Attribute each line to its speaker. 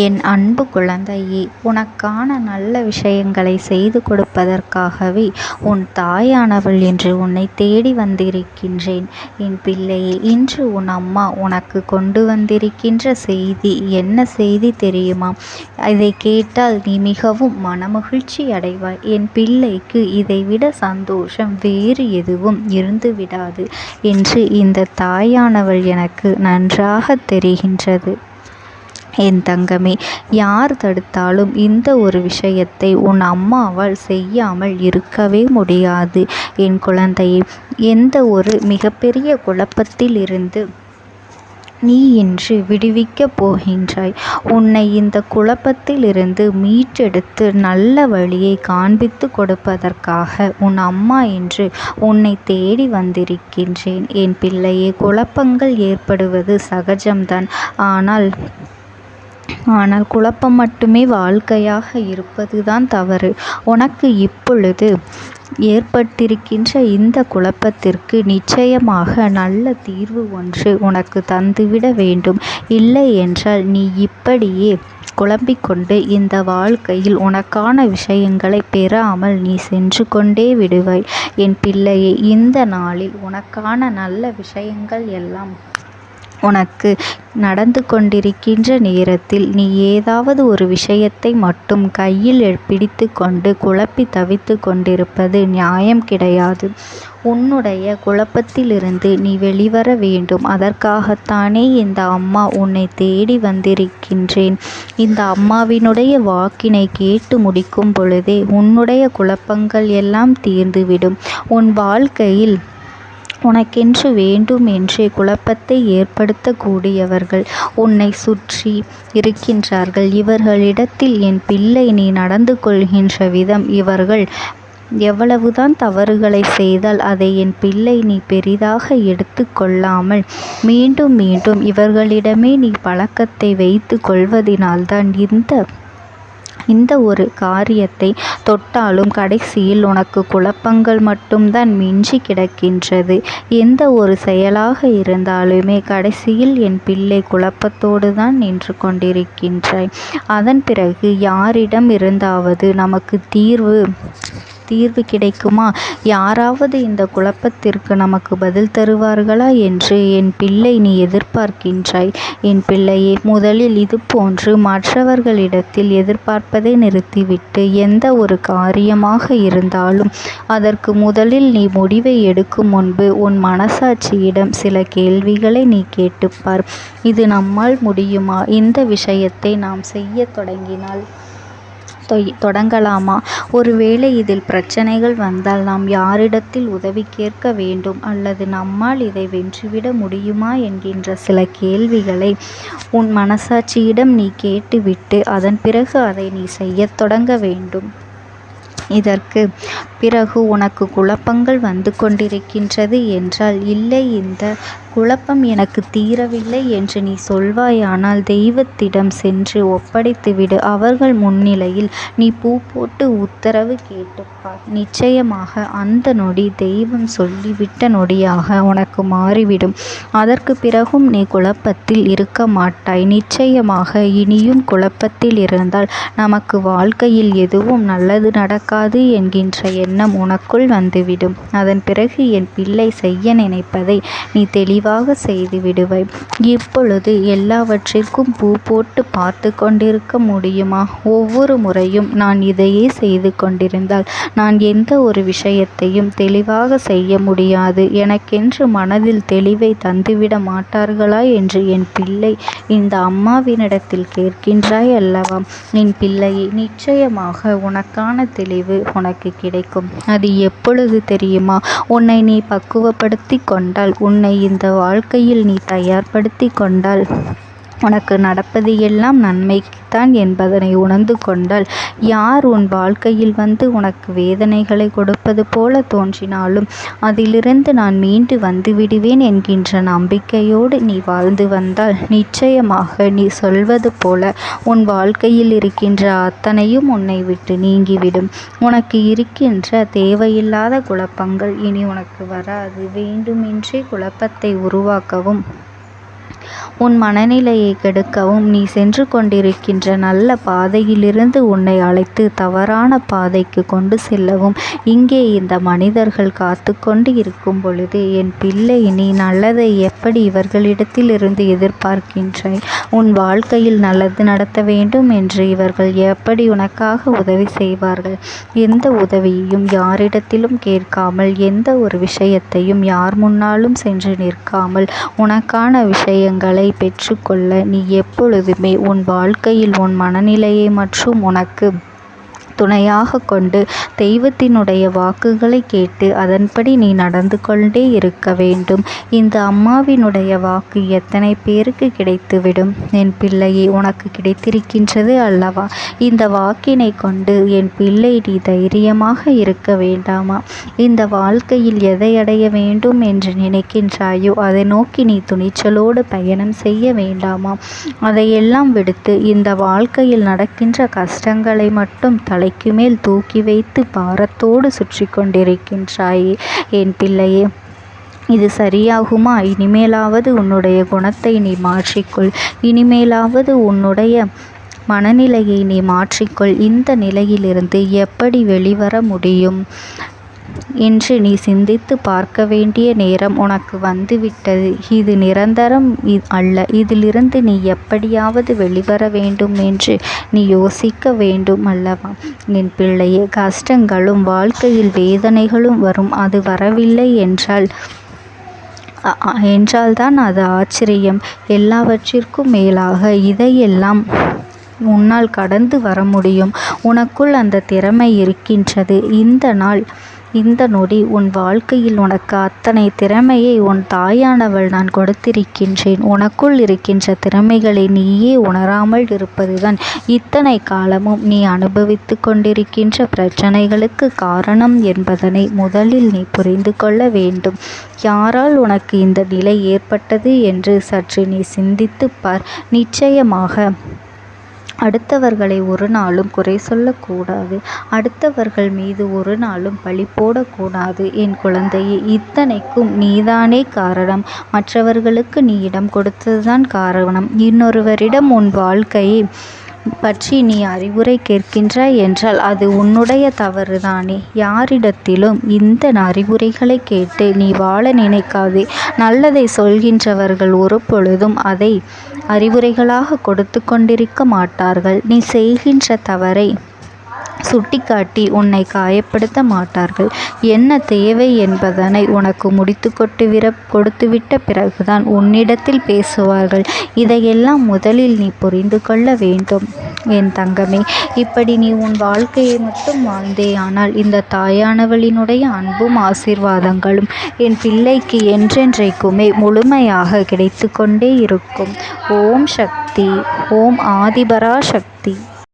Speaker 1: என் அன்பு குழந்தையே, உனக்கான நல்ல விஷயங்களை செய்து கொடுப்பதற்காகவே உன் தாயானவள் என்று உன்னை தேடி வந்திருக்கின்றேன். என் பிள்ளையே, இன்று உன் அம்மா உனக்கு கொண்டு வந்திருக்கின்ற செய்தி என்ன செய்தி தெரியுமா? இதை கேட்டால் நீ மிகவும் மனமகிழ்ச்சி அடைவாய். என் பிள்ளைக்கு இதைவிட சந்தோஷம் வேறு எதுவும் இருந்து விடாது என்று இந்த தாயானவள் எனக்கு நன்றாக தெரிகின்றது. என் தங்கமே, யார் தடுத்தாலும் இந்த ஒரு விஷயத்தை உன் அம்மாவால் செய்யாமல் இருக்கவே முடியாது. என் குழந்தையே, எந்த ஒரு மிகப்பெரிய குழப்பத்தில் இருந்து நீ இன்று விடுவிக்கப் போகின்றாய். உன்னை இந்த குழப்பத்தில் இருந்து மீட்டெடுத்து நல்ல வழியை காண்பித்து கொடுப்பதற்காக உன் அம்மா இன்று உன்னை தேடி வந்திருக்கின்றேன். என் பிள்ளையே, குழப்பங்கள் ஏற்படுவது சகஜம்தான். ஆனால் குழப்பம் மட்டுமே வாழ்க்கையாக இருப்பதுதான் தவறு. உனக்கு இப்பொழுது ஏற்பட்டிருக்கின்ற இந்த குழப்பத்திற்கு நிச்சயமாக நல்ல தீர்வு ஒன்று உனக்கு தந்துவிட வேண்டும். இல்லை என்றால் நீ இப்படியே குழம்பிக்கொண்டு இந்த வாழ்க்கையில் உனக்கான விஷயங்களை பெறாமல் நீ சென்று கொண்டே விடுவாய். என் பிள்ளையே, இந்த நாளில் உனக்கான நல்ல விஷயங்கள் எல்லாம் உனக்கு நடந்து கொண்டிருக்கின்ற நேரத்தில் நீ ஏதாவது ஒரு விஷயத்தை மட்டும் கையில் பிடித்து கொண்டு குழப்பி தவித்து கொண்டிருப்பது நியாயம் கிடையாது. உன்னுடைய குழப்பத்திலிருந்து நீ வெளிவர வேண்டும். அதற்காகத்தானே இந்த அம்மா உன்னை தேடி வந்திருக்கின்றேன். இந்த அம்மாவினுடைய வாக்கினை கேட்டு முடிக்கும் பொழுதே உன்னுடைய குழப்பங்கள் எல்லாம் தீர்ந்துவிடும். உன் வாழ்க்கையில் உனக்கென்று வேண்டும் என்றே குழப்பத்தை ஏற்படுத்தக்கூடியவர்கள் உன்னை சுற்றி இருக்கின்றார்கள். இவர்களிடத்தில் என் பிள்ளை நீ நடந்து கொள்கின்ற விதம், இவர்கள் எவ்வளவுதான் தவறுகளை செய்தால் அதை என் பிள்ளை நீ பெரிதாக எடுத்து கொள்ளாமல் மீண்டும் மீண்டும் இவர்களிடமே நீ பழக்கத்தை வைத்து கொள்வதினால்தான் இந்த ஒரு காரியத்தை தொட்டாலும் கடைசியில் உனக்கு குழப்பங்கள் மட்டும்தான் மிஞ்சி கிடக்கின்றது. எந்த ஒரு செயலாக இருந்தாலுமே கடைசியில் என் பிள்ளை குழப்பத்தோடு தான் நின்று கொண்டிருக்கின்றாய். அதன் பிறகு யாரிடம் இருந்தாவது நமக்கு தீர்வு கிடைக்குமா? யாராவது இந்த குழப்பத்திற்கு நமக்கு பதில் தருவார்களா என்று என் பிள்ளை நீ எதிர்பார்க்கின்றாய். என் பிள்ளையே, முதலில் இது போன்று மற்றவர்களிடத்தில் எதிர்பார்ப்பதை நிறுத்திவிட்டு எந்த ஒரு காரியமாக இருந்தாலும் அதற்கு முதலில் நீ முடிவை எடுக்கும் முன்பு உன் மனசாட்சியிடம் சில கேள்விகளை நீ கேட்டுப்பார். இது நம்மால் முடியுமா? இந்த விஷயத்தை நாம் செய்ய தொடங்கலாமா? ஒருவேளை இதில் பிரச்சனைகள் வந்தால் நாம் யாரிடத்தில் உதவி கேட்க வேண்டும், அல்லது நம்மால் இதை வென்றுவிட முடியுமா என்கின்ற சில கேள்விகளை உன் மனசாட்சியிடம் நீ கேட்டுவிட்டு அதன் பிறகு அதை நீ செய்ய தொடங்க வேண்டும். இதற்கு பிறகு உனக்கு குழப்பங்கள் வந்து கொண்டிருக்கின்றது என்றால், இல்லை இந்த குழப்பம் எனக்கு தீரவில்லை என்று நீ சொல்வாயானால் தெய்வத்திடம் சென்று ஒப்படைத்துவிடு. அவர்கள் முன்னிலையில் நீ பூ போட்டு உத்தரவு கேட்டுப்பார். நிச்சயமாக அந்த நொடி தெய்வம் சொல்லிவிட்ட நொடியாக உனக்கு மாறிவிடும். அதற்கு பிறகும் நீ குழப்பத்தில் இருக்க மாட்டாய். நிச்சயமாக இனியும் குழப்பத்தில் இருந்தால் நமக்கு வாழ்க்கையில் எதுவும் நல்லது நடக்காது என்கின்ற எண்ணம் உனக்குள் வந்துவிடும். அதன் பிறகு என் பிள்ளை செய்ய நினைப்பதை நீ தெளிவாக செய்து விடுவாய். இப்பொழுது எல்லாவற்றிற்கும் பூ போட்டு பார்த்து கொண்டிருக்க முடியுமா? ஒவ்வொரு முறையும் நான் இதையே செய்து கொண்டிருந்தால் நான் எந்த ஒரு விஷயத்தையும் தெளிவாக செய்ய முடியாது. எனக்கென்று மனதில் தெளிவை தந்துவிட மாட்டார்களா என்று என் பிள்ளை இந்த அம்மாவினிடத்தில் கேட்கின்றாய் அல்லவா? என் பிள்ளையை, நிச்சயமாக உனக்கான தெளிவு உனக்கு கிடைக்கும். அது எப்பொழுது தெரியுமா? உன்னை நீ பக்குவப்படுத்தி கொண்டால், உன்னை இந்த வாழ்க்கையில் நீ தயார்படுத்தி கொண்டால், உனக்கு நடப்பது எல்லாம் நன்மைக்குத்தான் என்பதனை உணர்ந்து கொண்டால், யார் உன் வாழ்க்கையில் வந்து உனக்கு வேதனைகளை கொடுப்பது போல தோன்றினாலும் அதிலிருந்து நான் மீண்டு வந்து விடுவேன் என்கின்ற நம்பிக்கையோடு நீ வாழ்ந்து வந்தால், நிச்சயமாக நீ சொல்வது போல உன் வாழ்க்கையில் இருக்கின்ற அத்தனையும் உன்னை விட்டு நீங்கிவிடும். உனக்கு இருக்கின்ற தேவையில்லாத குழப்பங்கள் இனி உனக்கு வராது. வேண்டுமென்றே குழப்பத்தை உருவாக்கவும் உன் மனநிலையை கெடுக்கவும் நீ சென்று கொண்டிருக்கின்ற நல்ல பாதையிலிருந்து உன்னை அழைத்து தவறான பாதைக்கு கொண்டு செல்லவும் இங்கே இந்த மனிதர்கள் காத்து கொண்டு இருக்கும் பொழுது, என் பிள்ளை, நீ நல்லதை எப்படி இவர்களிடத்திலிருந்து எதிர்பார்க்கின்றாய்? உன் வாழ்க்கையில் நல்லது நடத்த வேண்டும் என்று இவர்கள் எப்படி உனக்காக உதவி செய்வார்கள்? எந்த உதவியையும் யாரிடத்திலும் கேட்காமல், எந்த ஒரு விஷயத்தையும் யார் முன்னாலும் சென்று நிற்காமல் உனக்கான விஷயங்களை பெற்றுக்கொள்ள நீ எப்பொழுதுமே உன் வாழ்க்கையில் உன் மனநிலையை மற்றும் உனக்கு துணையாக கொண்டு தெய்வத்தினுடைய வாக்குகளை கேட்டு அதன்படி நீ நடந்து கொண்டே இருக்க வேண்டும். இந்த அம்மாவினுடைய வாக்கு எத்தனை பேருக்கு கிடைத்துவிடும்? என் பிள்ளையே, உனக்கு கிடைத்திருக்கின்றது அல்லவா? இந்த வாக்கினை கொண்டு என் பிள்ளை, நீ தைரியமாக இருக்க வேண்டாமா? இந்த வாழ்க்கையில் எதை அடைய வேண்டும் என்று நினைக்கின்றாயோ அதை நோக்கி நீ துணிச்சலோடு பயணம் செய்ய வேண்டாமா? அதையெல்லாம் விடுத்து இந்த வாழ்க்கையில் நடக்கின்ற கஷ்டங்களை மட்டும் தலைக்கு மேல் தூக்கி வைத்து பாரத்தோடு சுற்றி கொண்டிருக்கின்றாயே என் பிள்ளையே, இது சரியாகுமா? இனிமேலாவது உன்னுடைய குணத்தை நீ மாற்றிக்கொள். இனிமேலாவது உன்னுடைய மனநிலையை நீ மாற்றிக்கொள். இந்த நிலையிலிருந்து எப்படி வெளிவர முடியும் என்று நீ சிந்தித்து பார்க்க வேண்டிய நேரம் உனக்கு வந்துவிட்டது. இது நிரந்தரம் அல்ல. இதிலிருந்து நீ எப்படியாவது வெளிவர வேண்டும் என்று நீ யோசிக்க வேண்டும் அல்லவா? என் பிள்ளையே, கஷ்டங்களும் வாழ்க்கையில் வேதனைகளும் வரும். அது வரவில்லை என்றால்தான் அது ஆச்சரியம். எல்லாவற்றிற்கும் மேலாக இதையெல்லாம் உன்னால் கடந்து வர முடியும். உனக்குள் அந்த திறமை இருக்கின்றது. இந்த நொடி உன் வாழ்க்கையில் உனக்கு அத்தனை திறமையை உன் தாயானவள் நான் கொடுத்திருக்கின்றேன். உனக்குள் இருக்கின்ற திறமைகளை நீயே உணராமல் இருப்பதுதான் இத்தனை காலமும் நீ அனுபவித்து கொண்டிருக்கின்ற பிரச்சனைகளுக்கு காரணம் என்பதனை முதலில் நீ புரிந்து கொள்ள வேண்டும். யாரால் உனக்கு இந்த நிலை ஏற்பட்டது என்று சற்று நீ சிந்தித்து பார். நிச்சயமாக அடுத்தவர்களை ஒரு நாளும் குறை சொல்லக்கூடாது. அடுத்தவர்கள் மீது ஒரு நாளும் பழி போடக்கூடாது. என் குழந்தையே, இத்தனைக்கும் நீதானே காரணம். மற்றவர்களுக்கு நீ இடம் கொடுத்ததுதான் காரணம். இன்னொருவரிடம் உன் வாழ்க்கையை பற்றி நீ அறிவுரை கேட்கின்றாய் என்றால் அது உன்னுடைய தவறுதானே. யாரிடத்திலும் இந்த அறிவுரைகளை கேட்டு நீ வாழ நினைக்காதே. நல்லதை சொல்கின்றவர்கள் ஒரு பொழுதும் அதை அறிவுரைகளாக கொடுத்து கொண்டிருக்க மாட்டார்கள். நீ செய்கின்ற தவறை சுட்டிக்காட்டி உன்னை காயப்படுத்த மாட்டார்கள். என்ன தேவை என்பதனை உனக்கு முடித்து கொடுத்துவிட்ட பிறகுதான் உன்னிடத்தில் பேசுவார்கள். இதையெல்லாம் முதலில் நீ புரிந்து கொள்ள வேண்டும் என் தங்கமே. இப்படி நீ உன் வாழ்க்கையை மட்டும் வாழ்ந்தேயானால் இந்த தாயானவளினுடைய அன்பும் ஆசீர்வாதங்களும் என் பிள்ளைக்கு என்றென்றைக்குமே முழுமையாக கிடைத்து கொண்டே இருக்கும். ஓம் சக்தி. ஓம் ஆதிபரா சக்தி.